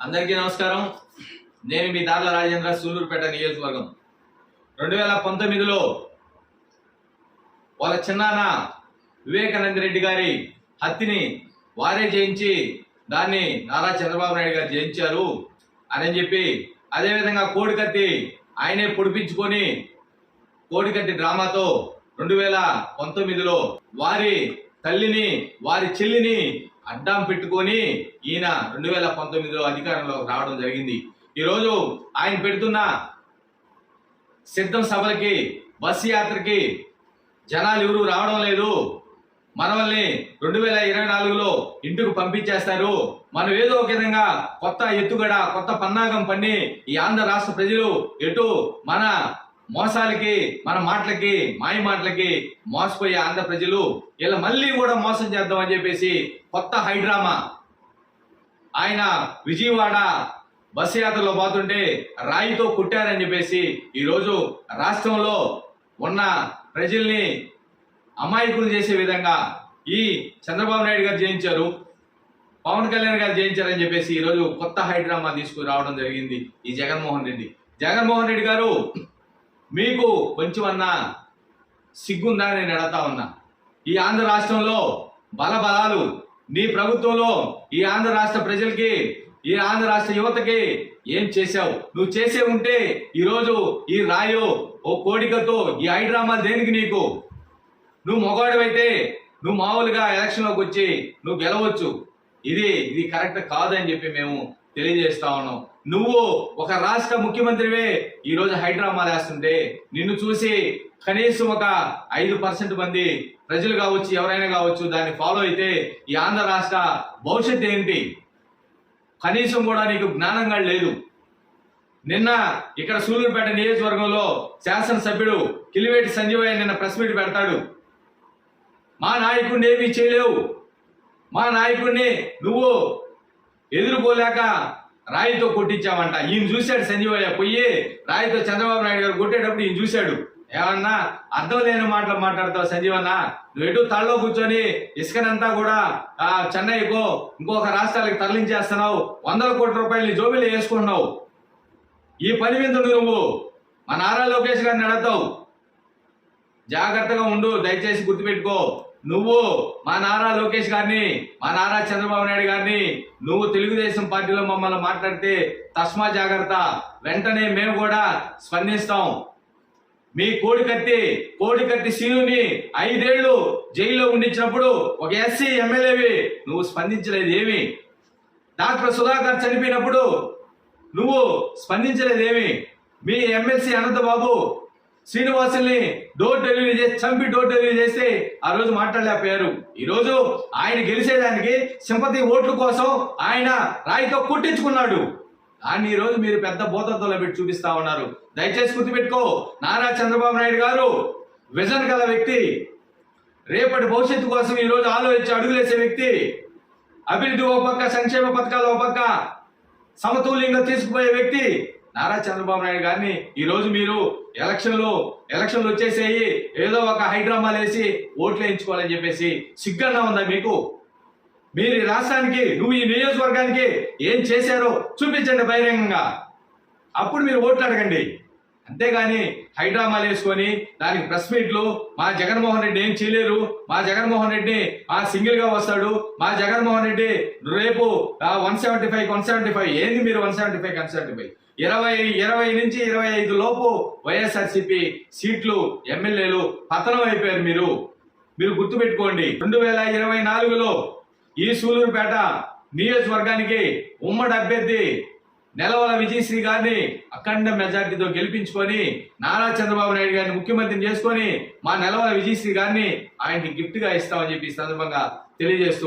అందరికీ నమస్కారం. నేను మీ దార్ల రాజేంద్ర, సూలూరుపేట నియోజకవర్గం. 2019లో వాళ్ళ చిన్నాన్న వివేకానంద రెడ్డి గారి హత్యని వారే చేయించి దాన్ని నారా చంద్రబాబు నాయుడు గారు చేయించారు అని చెప్పి, అదేవిధంగా కోడికత్తి ఆయనే పొడిపించుకొని కోడికత్తి డ్రామాతో 2019లో వారి తల్లిని వారి చెల్లిని అడ్డం పెట్టుకొని ఈయన 2019లో అధికారంలో రావడం జరిగింది. ఈరోజు ఆయన పెడుతున్న సిద్ధం సభలకి, బస్సు యాత్రకి జనాలు ఎవరు రావడం లేదు. మనల్ని 2024లో ఇంటికి పంపించేస్తారు. మనం ఏదో ఒక విధంగా కొత్త ఎత్తుగడ, కొత్త పన్నాగం పన్ని ఈ ఆంధ్ర రాష్ట్ర ప్రజలు ఎటు మన మోసాలకి, మన మాటలకి, మాయ మాటలకి మోసపోయే ఆంధ్ర ప్రజలు ఇలా మళ్ళీ కూడా మోసం చేద్దామని చెప్పేసి కొత్త హైడ్రామా. ఆయన విజయవాడ బస్సు యాత్రలో పోతుంటే రాయితో కుట్టారని చెప్పేసి ఈరోజు రాష్ట్రంలో ఉన్న ప్రజల్ని అమాయకులు చేసే విధంగా ఈ చంద్రబాబు నాయుడు గారు చేయించారు, పవన్ కళ్యాణ్ గారు చేయించారని చెప్పేసి ఈరోజు కొత్త హైడ్రామా తీసుకురావడం జరిగింది ఈ జగన్మోహన్ రెడ్డి. జగన్మోహన్ రెడ్డి గారు, మీకు కొంచెమన్నా సిగ్గుందా నేను అడుగుతా ఉన్నా. ఈ ఆంధ్ర రాష్ట్రంలో బలబలాలు నీ ప్రభుత్వంలో ఈ ఆంధ్ర రాష్ట్ర ప్రజలకి, ఈ ఆంధ్ర రాష్ట్ర యువతకి ఏం చేశావు? నువ్వు చేసే ఉంటే ఈరోజు ఈ రాయో ఓ కోడికతో ఈ హైడ్రామా దేనికి నీకు? నువ్వు మొగాడివైతే నువ్వు మామూలుగా ఎలక్షన్లోకి వచ్చి నువ్వు గెలవచ్చు. ఇది కరెక్ట్ కాదని చెప్పి మేము తెలియజేస్తా ఉన్నాం. నువ్వు ఒక రాష్ట్ర ముఖ్యమంత్రివే ఈరోజు హైడ్రామా వేస్తుంటే నిన్ను చూసి కనీసం ఒక 5% మంది ప్రజలు కావచ్చు, ఎవరైనా కావచ్చు, దాన్ని ఫాలో అయితే ఈ ఆంధ్ర రాష్ట్ర భవిష్యత్తు ఏంటి? కనీసం కూడా నీకు జ్ఞానంగా లేదు. నిన్న ఇక్కడ సూలూరుపేట నియోజకవర్గంలో శాసనసభ్యుడు కిలివేటి సంజీవయ్య నిన్న ప్రెస్ మీట్ పెడతాడు. మా నాయకుడిని ఏమీ చేయలేవు, మా నాయకుడిని నువ్వు ఎదుర్కోలేక రాయితో కొట్టించావంట. ఈయన చూశాడు సంజీవయ్య, పోయి రాయితో చంద్రబాబు నాయుడు గారు కొట్టేటప్పుడు ఈయన చూశాడు. ఏమన్నా అర్థం లేని మాటలు మాట్లాడతావు సంజీవన్న? నువ్వు ఎటు తలలో కూర్చొని ఇసుకనంతా కూడా చెన్నైకో ఇంకొక రాష్ట్రాలకు తరలించేస్తున్నావు, 100 కోట్ల రూపాయలు నీ జోబీలో వేసుకుంటున్నావు. ఈ పని మీద నువ్వు మా నారా లోకేష్ గారిని అడుగుతావు. జాగ్రత్తగా ఉండు, దయచేసి గుర్తుపెట్టుకో. నువ్వు మా నారా లోకేష్ గారిని, మా నారా చంద్రబాబు నాయుడు గారిని నువ్వు తెలుగుదేశం పార్టీలో మమ్మల్ని మాట్లాడితే తస్మా జాగ్రత్త, వెంటనే మేము కూడా స్పందిస్తాం. మీ కోడికత్తి సీనుని 5 ఏళ్లు జైల్లో ఉండించినప్పుడు ఒక ఎస్సీ ఎమ్మెల్యేవి నువ్వు స్పందించలేదు ఏమి? డాక్టర్ సుధాకర్ చనిపోయినప్పుడు నువ్వు స్పందించలేదేమి? మీ ఎమ్మెల్సీ అనంతబాబు శ్రీనివాసుల్ని డోర్ డెలివరీ చేసి చంపి డోర్ డెలివరీ చేస్తే ఆ రోజు మాట్లాడలేకపోయారు. ఈరోజు ఆయన గెలిచేదానికి సింపతి ఓట్ల కోసం ఆయన రాయితో కొట్టించుకున్నాడు. దాన్ని ఈరోజు మీరు పెద్ద బోధతో పెట్టి చూపిస్తా ఉన్నారు. దయచేసి గుర్తుపెట్టుకో, నారా చంద్రబాబు నాయుడు గారు విజన్ గల వ్యక్తి, రేపటి భవిష్యత్తు కోసం ఈరోజు ఆలోచించి అడుగులేసే వ్యక్తి. అభివృద్ధి ఓ పక్క, సంక్షేమ పథకాలు ఓ పక్క సమతుల్యంగా తీసుకుపోయే వ్యక్తి నారా చంద్రబాబు నాయుడు గారిని ఈరోజు మీరు ఎలక్షన్లు వచ్చేసేయి ఏదో ఒక హైడ్రామాలు వేసి ఓట్లు వేయించుకోవాలని చెప్పేసి సిగ్గన్నా ఉందా మీకు? మీరు ఈ రాష్ట్రానికి, నువ్వు ఈ నియోజకవర్గానికి ఏం చేశారో చూపించండి బహిరంగంగా, అప్పుడు మీరు ఓట్లు అడగండి. అంతేగాని హైడ్రామాలు వేసుకొని దానికి ప్రెస్ మీట్లు, మా జగన్మోహన్ రెడ్డి ఏం చేయలేరు, మా జగన్మోహన్ రెడ్డి సింగిల్ గా వస్తాడు, మా జగన్మోహన్ రెడ్డి రేపు 175 ఏంది మీరు 175 20 నుంచి 25 లోపు వైఎస్ఆర్సీపీ సీట్లు, ఎమ్మెల్యేలు పతనం అయిపోయారు. మీరు గుర్తుపెట్టుకోండి. 2024లో ఈ సూలూరుపేట నియోజకవర్గానికి ఉమ్మడి అభ్యర్థి నెలవల విజయశ్రీ గారిని అఖండ మెజార్టీతో గెలిపించుకొని నారా చంద్రబాబు నాయుడు గారిని ముఖ్యమంత్రిని చేసుకొని మా నెలవల విజయశ్రీ గారిని ఆయనకి గిఫ్ట్ గా ఇస్తామని చెప్పి సందర్భంగా తెలియజేస్తూ